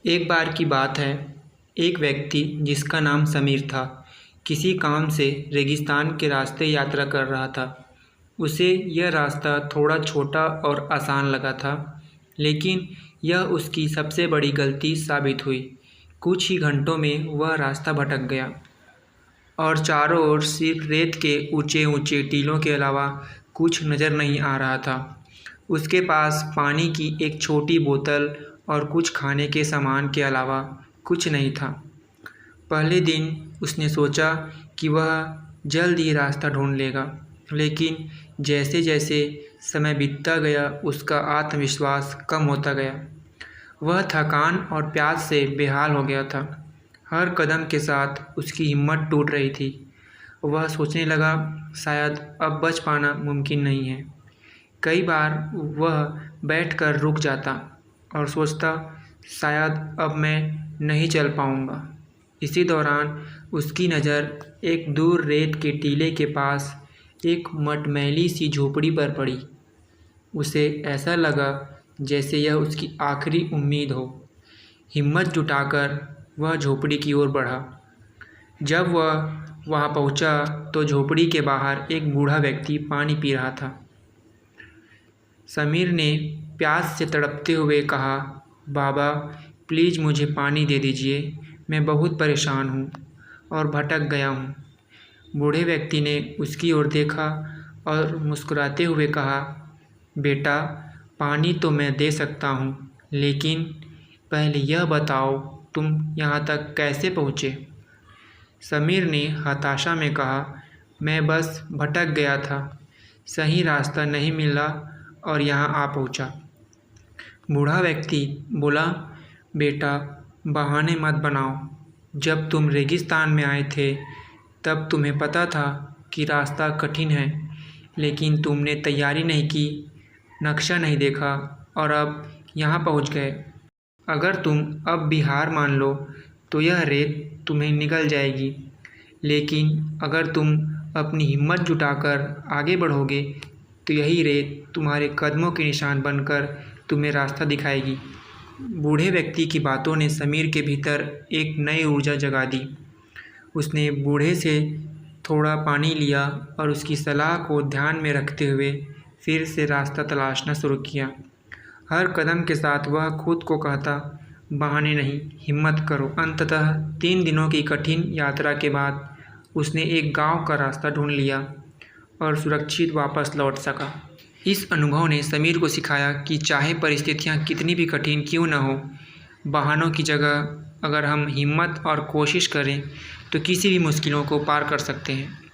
एक बार की बात है, एक व्यक्ति जिसका नाम समीर था, किसी काम से रेगिस्तान के रास्ते यात्रा कर रहा था। उसे यह रास्ता थोड़ा छोटा और आसान लगा था, लेकिन यह उसकी सबसे बड़ी गलती साबित हुई। कुछ ही घंटों में वह रास्ता भटक गया और चारों ओर सिर्फ रेत के ऊंचे ऊंचे टीलों के अलावा कुछ नज़र नहीं आ रहा था। उसके पास पानी की एक छोटी बोतल और कुछ खाने के सामान के अलावा कुछ नहीं था। पहले दिन उसने सोचा कि वह जल्द ही रास्ता ढूंढ लेगा, लेकिन जैसे जैसे समय बीतता गया उसका आत्मविश्वास कम होता गया। वह थकान और प्यास से बेहाल हो गया था। हर कदम के साथ उसकी हिम्मत टूट रही थी। वह सोचने लगा, शायद अब बच पाना मुमकिन नहीं है। कई बार वह बैठकर रुक जाता और सोचता, शायद अब मैं नहीं चल पाऊँगा। इसी दौरान उसकी नज़र एक दूर रेत के टीले के पास एक मटमैली सी झोपड़ी पर पड़ी। उसे ऐसा लगा जैसे यह उसकी आखिरी उम्मीद हो। हिम्मत जुटाकर वह झोपड़ी की ओर बढ़ा। जब वह वहां पहुंचा तो झोपड़ी के बाहर एक बूढ़ा व्यक्ति पानी पी रहा था। समीर ने प्यास से तड़पते हुए कहा, बाबा प्लीज़ मुझे पानी दे दीजिए, मैं बहुत परेशान हूँ और भटक गया हूँ। बूढ़े व्यक्ति ने उसकी ओर देखा और मुस्कुराते हुए कहा, बेटा पानी तो मैं दे सकता हूँ, लेकिन पहले यह बताओ तुम यहाँ तक कैसे पहुँचे। समीर ने हताशा में कहा, मैं बस भटक गया था, सही रास्ता नहीं मिला और यहाँ आ पहुँचा। बूढ़ा व्यक्ति बोला, बेटा बहाने मत बनाओ। जब तुम रेगिस्तान में आए थे तब तुम्हें पता था कि रास्ता कठिन है, लेकिन तुमने तैयारी नहीं की, नक्शा नहीं देखा और अब यहाँ पहुँच गए। अगर तुम अब भी हार मान लो तो यह रेत तुम्हें निगल जाएगी, लेकिन अगर तुम अपनी हिम्मत जुटाकर आगे बढ़ोगे तो यही रेत तुम्हारे कदमों के निशान बनकर तुम्हें रास्ता दिखाएगी। बूढ़े व्यक्ति की बातों ने समीर के भीतर एक नई ऊर्जा जगा दी। उसने बूढ़े से थोड़ा पानी लिया और उसकी सलाह को ध्यान में रखते हुए फिर से रास्ता तलाशना शुरू किया। हर कदम के साथ वह खुद को कहता, बहाने नहीं, हिम्मत करो। अंततः 3 दिनों की कठिन यात्रा के बाद उसने एक गांव का रास्ता ढूंढ लिया और सुरक्षित वापस लौट सका। इस अनुभव ने समीर को सिखाया कि चाहे परिस्थितियां कितनी भी कठिन क्यों न हो, बहानों की जगह अगर हम हिम्मत और कोशिश करें तो किसी भी मुश्किलों को पार कर सकते हैं।